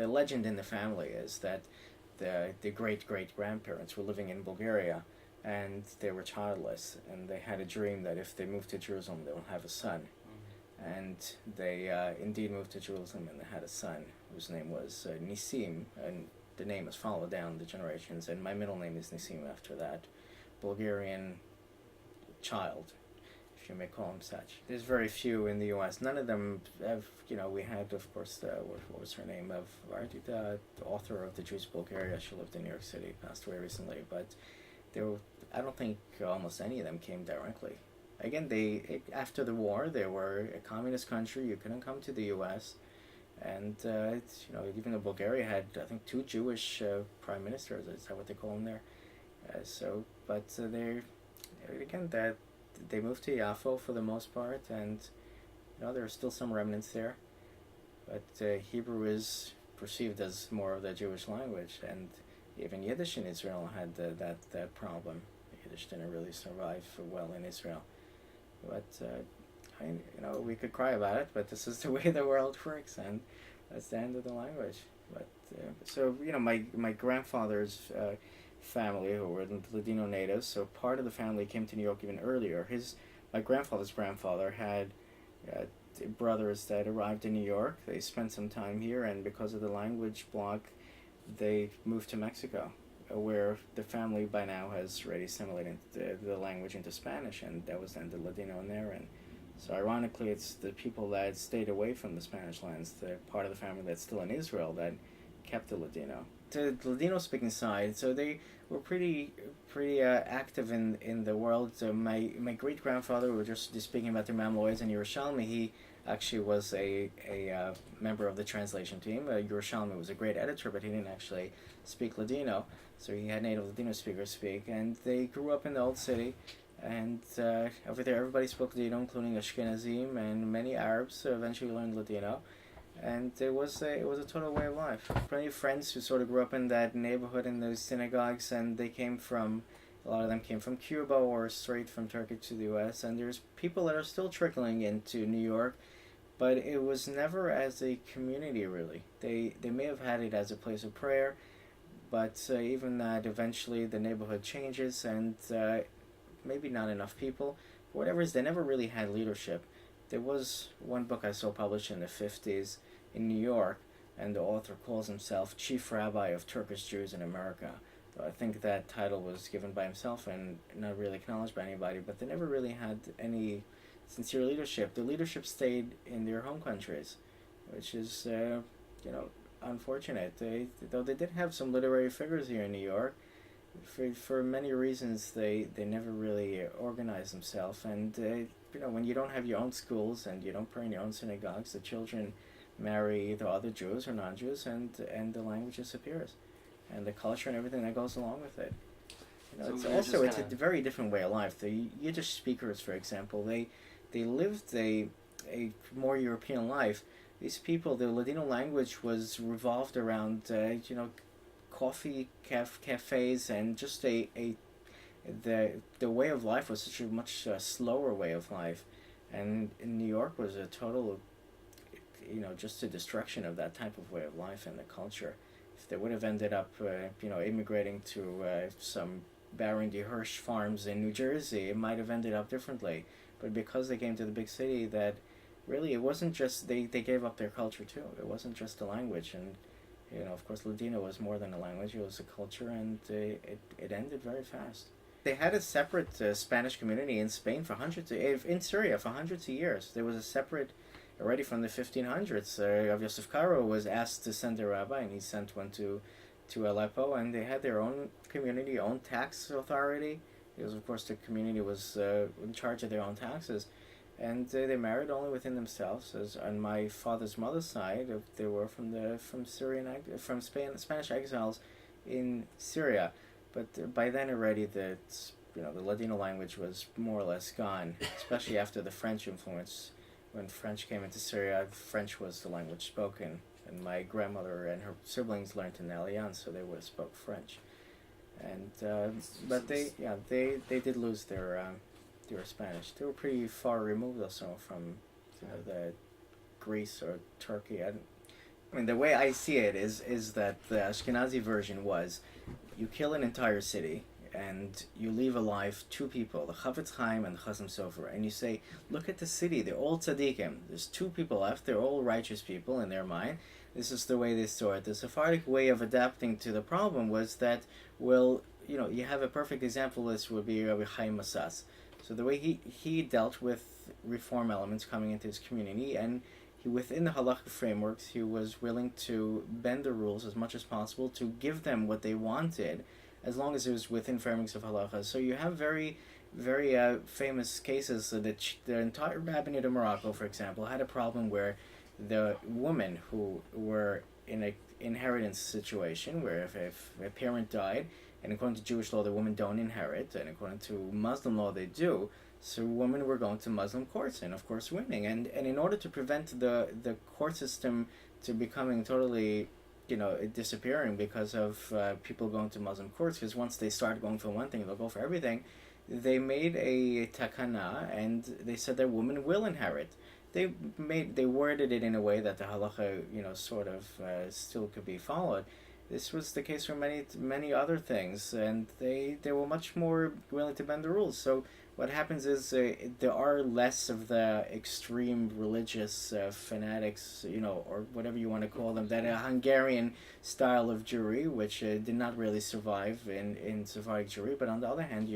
the legend in the family is that the great-great-grandparents were living in Bulgaria, and they were childless, and they had a dream that if they moved to Jerusalem, they will have a son. And they indeed moved to Jerusalem, and they had a son whose name was Nisim, and the name has followed down the generations, and my middle name is Nisim after that Bulgarian child, if you may call him such. There's very few in the U.S. None of them have, we had, of course, what was her name, the author of The Jews of Bulgaria. She lived in New York City, passed away recently, but I don't think almost any of them came directly. Again, after the war, they were a communist country. You couldn't come to the U.S., and even though Bulgaria had, I think, 2 Jewish prime ministers. Is that what they call them there? They moved to Yafo for the most part, and there are still some remnants there. But Hebrew is perceived as more of the Jewish language, and even Yiddish in Israel had that problem. Yiddish didn't really survive well in Israel. But we could cry about it, but this is the way the world works, and that's the end of the language. But my grandfather's family, who were Ladino natives, so part of the family came to New York even earlier. My grandfather's grandfather had brothers that arrived in New York. They spent some time here, and because of the language block, they moved to Mexico, where the family by now has already assimilated the language into Spanish, and that was then the Ladino in there. And so ironically, it's the people that stayed away from the Spanish lands, the part of the family that's still in Israel, that kept the Ladino. The Ladino-speaking side, so they were pretty active in the world. So my great-grandfather, we were just speaking about the Mamoids and Yerushalmi, he actually was a member of the translation team. Yerushalmi was a great editor, but he didn't actually speak Ladino, so he had native Ladino speakers speak, and they grew up in the Old City, and over there everybody spoke Ladino, including Ashkenazim, and many Arabs eventually learned Ladino, and it was a total way of life. Plenty of friends who sort of grew up in that neighborhood in those synagogues, and a lot of them came from Cuba or straight from Turkey to the U.S., and there's people that are still trickling into New York, but it was never as a community, really. They may have had it as a place of prayer, but even that, eventually the neighborhood changes, and maybe not enough people. Whatever it is, they never really had leadership. There was one book I saw published in the 50s in New York, and the author calls himself Chief Rabbi of Turkish Jews in America. So I think that title was given by himself and not really acknowledged by anybody, but they never really had any sincere leadership. The leadership stayed in their home countries, which is, unfortunate. Though they did have some literary figures here in New York, for many reasons they never really organized themselves. And when you don't have your own schools and you don't pray in your own synagogues, the children marry either other Jews or non-Jews, and the language disappears, and the culture and everything that goes along with it. It's a very different way of life. The Yiddish speakers, for example, they lived a more European life. These people, the Ladino language was revolved around coffee cafes, and just the way of life was such a much slower way of life, and in New York was a total just a destruction of that type of way of life and the culture. If they would have ended up immigrating to some Baron de Hirsch farms in New Jersey, it might have ended up differently. But because they came to the big city, that really it wasn't just they gave up their culture too. It wasn't just a language, and of course Ladino was more than a language, it was a culture, and it ended very fast. They had a separate Spanish community in Spain in Syria for hundreds of years. There was a separate, already from the 1500s. Rav Yosef Karo was asked to send a rabbi, and he sent one to Aleppo, and they had their own community, own tax authority, because of course the community was in charge of their own taxes. And they married only within themselves. As on my father's mother's side, they were from Spanish exiles in Syria, but by then already the Ladino language was more or less gone, especially after the French influence. When French came into Syria, French was the language spoken, and my grandmother and her siblings learned in Alliance, so they would have spoke French. And but they did lose their Spanish. They were pretty far removed also from the Greece or Turkey. I mean, the way I see it is that the Ashkenazi version was you kill an entire city and you leave alive two people, the Chavetz Chaim and the Chasam Sofer, and you say, look at the city, they're all tzaddikim. There's two people left, they're all righteous people in their mind. This is the way they saw it. The Sephardic way of adapting to the problem was that, well, you have a perfect example. This would be Rabbi Chaim Massas. So the way he dealt with reform elements coming into his community, and he, within the halachic frameworks, he was willing to bend the rules as much as possible to give them what they wanted, as long as it was within frameworks of halacha. So you have very, very famous cases. The entire rabbinate of Morocco, for example, had a problem where the women who were in an inheritance situation, where if a parent died, and according to Jewish law, the women don't inherit, and according to Muslim law, they do. So women were going to Muslim courts and, of course, winning. And in order to prevent the court system to becoming totally, disappearing because of people going to Muslim courts, because once they start going for one thing, they'll go for everything, they made a takana, and they said that women will inherit. They worded it in a way that the halacha, sort of still could be followed. This was the case for many other things, and they were much more willing to bend the rules. So what happens is there are less of the extreme religious fanatics, or whatever you want to call them, that a Hungarian style of Jewry, which did not really survive in Sephardic Jewry. But on the other hand,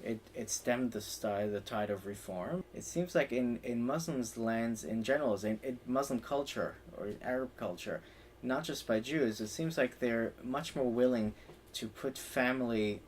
it stemmed the tide of reform. It seems like in Muslims' lands in general, in Muslim culture or Arab culture, not just by Jews, it seems like they're much more willing to put family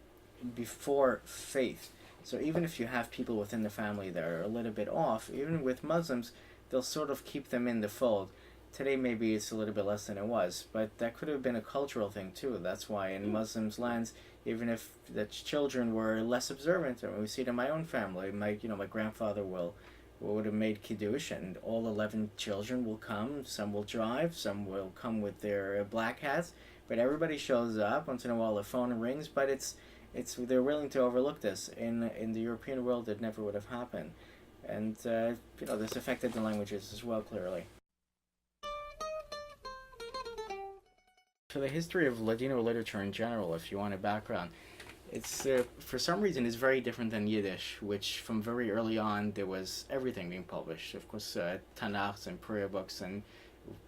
before faith. So even if you have people within the family that are a little bit off, even with Muslims, they'll sort of keep them in the fold. Today maybe it's a little bit less than it was, but that could have been a cultural thing too. That's why in Muslims' lands, even if the children were less observant, I mean, we see it in my own family. My grandfather would have made kiddush, and all 11 children will come. Some will drive, some will come with their black hats, but everybody shows up. Once in a while, the phone rings, but it's they're willing to overlook this. In the European world, it never would have happened, and this affected the languages as well, clearly. For the history of Ladino literature in general, if you want a background, it's for some reason is very different than Yiddish, which from very early on there was everything being published. Of course, Tanakhs and prayer books and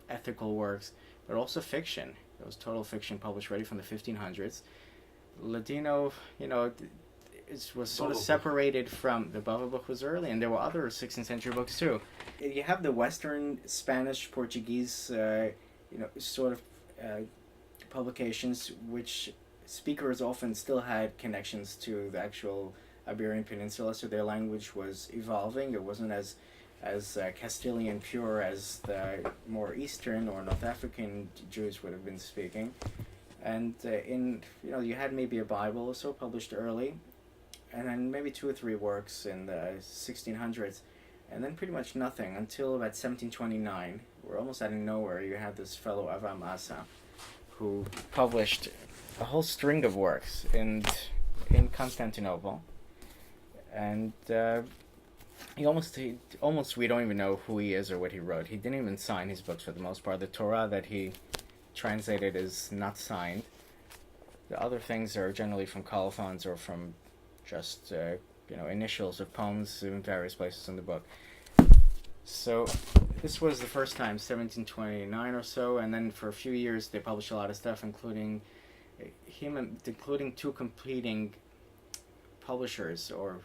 ethical works, but also fiction. There was total fiction published already from the 1500s. Ladino, was sort of separated from the Bava book was early, and there were other 16th century books too. You have the Western Spanish, Portuguese, sort of publications, which speakers often still had connections to the actual Iberian Peninsula, so their language was evolving. It wasn't as Castilian pure as the more Eastern or North African Jews would have been speaking. And you had maybe a Bible or so published early, and then maybe 2 or 3 works in the 1600s, and then pretty much nothing until about 1729, where almost out of nowhere you had this fellow Avraham Asa, who published a whole string of works in Constantinople, and he almost we don't even know who he is or what he wrote. He didn't even sign his books for the most part. The Torah that he translated is not signed. The other things are generally from colophons or from just initials of poems in various places in the book. So this was the first time, 1729 or so, and then for a few years they published a lot of stuff, including 2 competing publishers or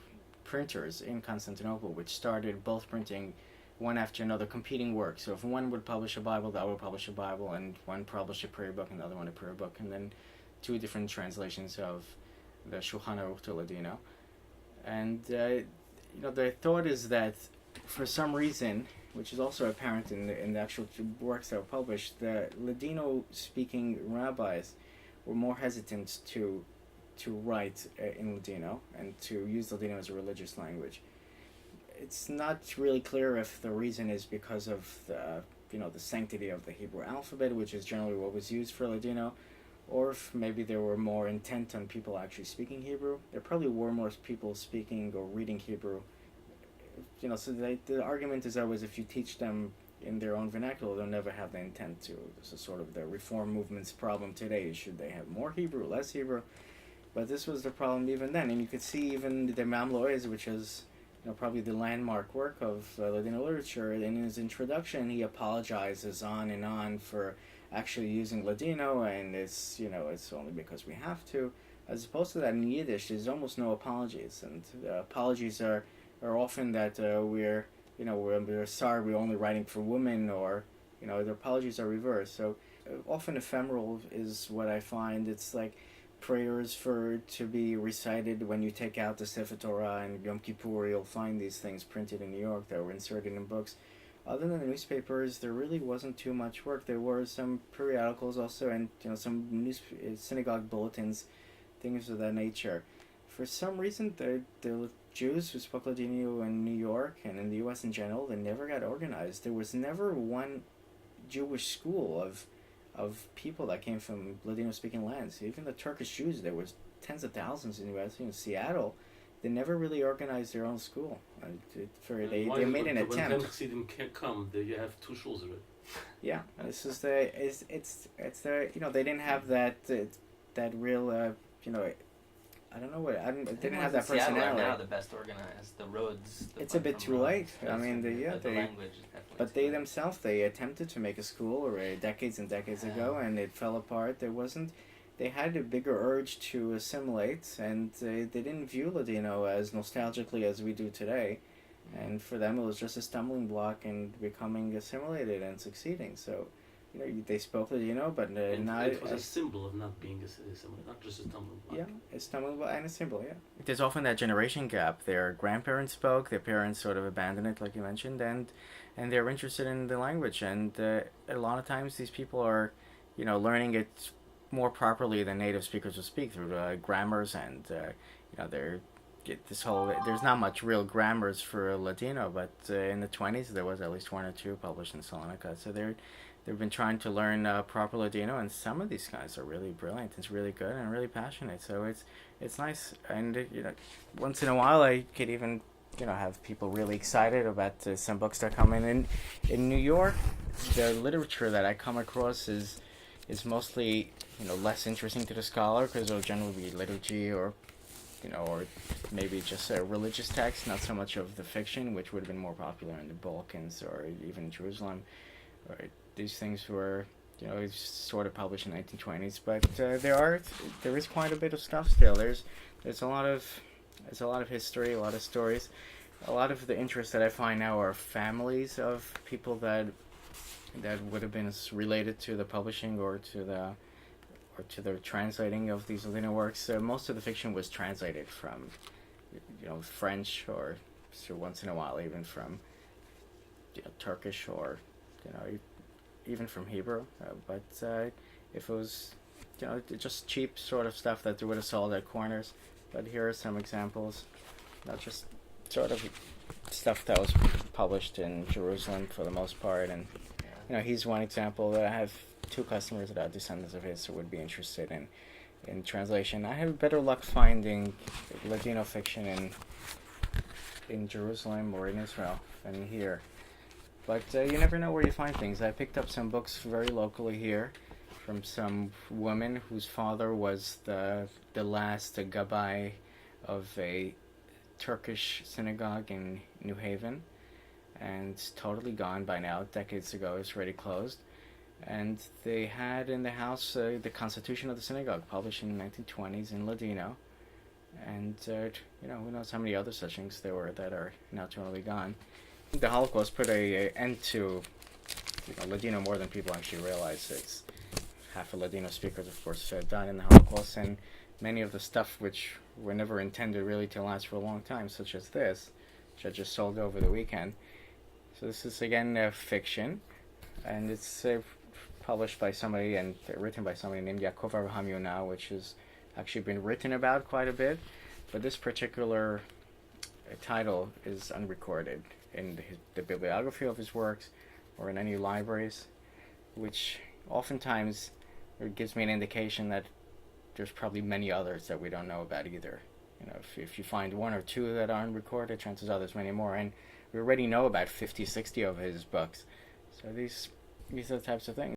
printers in Constantinople, which started both printing one after another competing works. So if one would publish a Bible, the other would publish a Bible, and one published a prayer book and the other one a prayer book, and then 2 different translations of the Shulchan Aruch to Ladino. And the thought is that for some reason, which is also apparent in the actual works that were published, the Ladino-speaking rabbis were more hesitant to write in Ladino and to use Ladino as a religious language. It's not really clear if the reason is because of the sanctity of the Hebrew alphabet, which is generally what was used for Ladino, or if maybe they were more intent on people actually speaking Hebrew. There probably were more people speaking or reading Hebrew. So the argument is always if you teach them in their own vernacular, they'll never have the intent to. This is sort of the reform movement's problem today. Should they have more Hebrew, less Hebrew? But this was the problem even then, and you could see even the Mamloes, which is probably the landmark work of Ladino literature. In his introduction, he apologizes on and on for actually using Ladino, and it's only because we have to. As opposed to that in Yiddish, there's almost no apologies, and apologies are often that we're sorry, we're only writing for women, or the apologies are reversed. So often ephemeral is what I find. It's like prayers to be recited when you take out the Sefer Torah and Yom Kippur. You'll find these things printed in New York that were inserted in books. Other than the newspapers, there really wasn't too much work. There were some periodicals also, and some synagogue bulletins, things of that nature. For some reason, the Jews who spoke Ladino in New York and in the U.S. in general, they never got organized. There was never one Jewish school of people that came from Ladino-speaking lands. Even the Turkish Jews, there was tens of thousands in the U.S. In Seattle, they never really organized their own school. They made an attempt. When Chassidim can't come, you have two shuls already. Yeah, this is it's the they didn't have that real I don't know what they didn't have that personality. Seattle are now the best organized. The roads. It's a bit too late. I mean, the language is definitely. But they themselves, they attempted to make a school decades and decades ago, and it fell apart. They had a bigger urge to assimilate, and they didn't view Ladino as nostalgically as we do today. And for them, it was just a stumbling block in becoming assimilated and succeeding. So, they spoke Ladino, but not. It was a symbol of not being assimilated, not just a stumbling block. Yeah, a stumbling block and a symbol. Yeah. There's often that generation gap. Their grandparents spoke. Their parents sort of abandoned it, like you mentioned, and they're interested in the language. And a lot of times, these people are, learning it more properly than native speakers will speak through grammars, and there's not much real grammars for Ladino, but in the 20s there was at least one or two published in Salonika. So they've been trying to learn proper Ladino, and some of these guys are really brilliant. It's really good and really passionate. So it's nice, and once in a while I could even have people really excited about some books that come in New York. The literature that I come across is mostly less interesting to the scholar, because it'll generally be liturgy or maybe just a religious text, not so much of the fiction, which would have been more popular in the Balkans or even Jerusalem. These things were sort of published in the 1920s, but there is quite a bit of stuff still. There's a lot of history, a lot of stories. A lot of the interest that I find now are families of people that would have been related to the publishing or to the translating of these Ladino works. Most of the fiction was translated from French, or once in a while even from Turkish, or even from Hebrew. But if it was just cheap sort of stuff that they would have sold at corners. But here are some examples, not just sort of stuff that was published in Jerusalem for the most part. And he's one example that I have. Two customers that are descendants of his who would be interested in translation. I have better luck finding Ladino fiction in Jerusalem or in Israel than here. But you never know where you find things. I picked up some books very locally here from some woman whose father was the last gabbai of a Turkish synagogue in New Haven, and it's totally gone by now. Decades ago, it's already closed. And they had in the house the Constitution of the Synagogue, published in the 1920s in Ladino. And, who knows how many other such things there were that are now totally gone. The Holocaust put an end to Ladino more than people actually realize. It's half of Ladino speakers, of course, died in the Holocaust, and many of the stuff which were never intended really to last for a long time, such as this, which I just sold over the weekend. So this is, again, fiction, and it's published by somebody and written by somebody named Yaakov Avraham Yonah, which has actually been written about quite a bit, but this particular title is unrecorded in the bibliography of his works or in any libraries, which oftentimes gives me an indication that there's probably many others that we don't know about either. If you find one or two that aren't recorded, chances are there's many more, and we already know about 50, 60 of his books. So these are the types of things.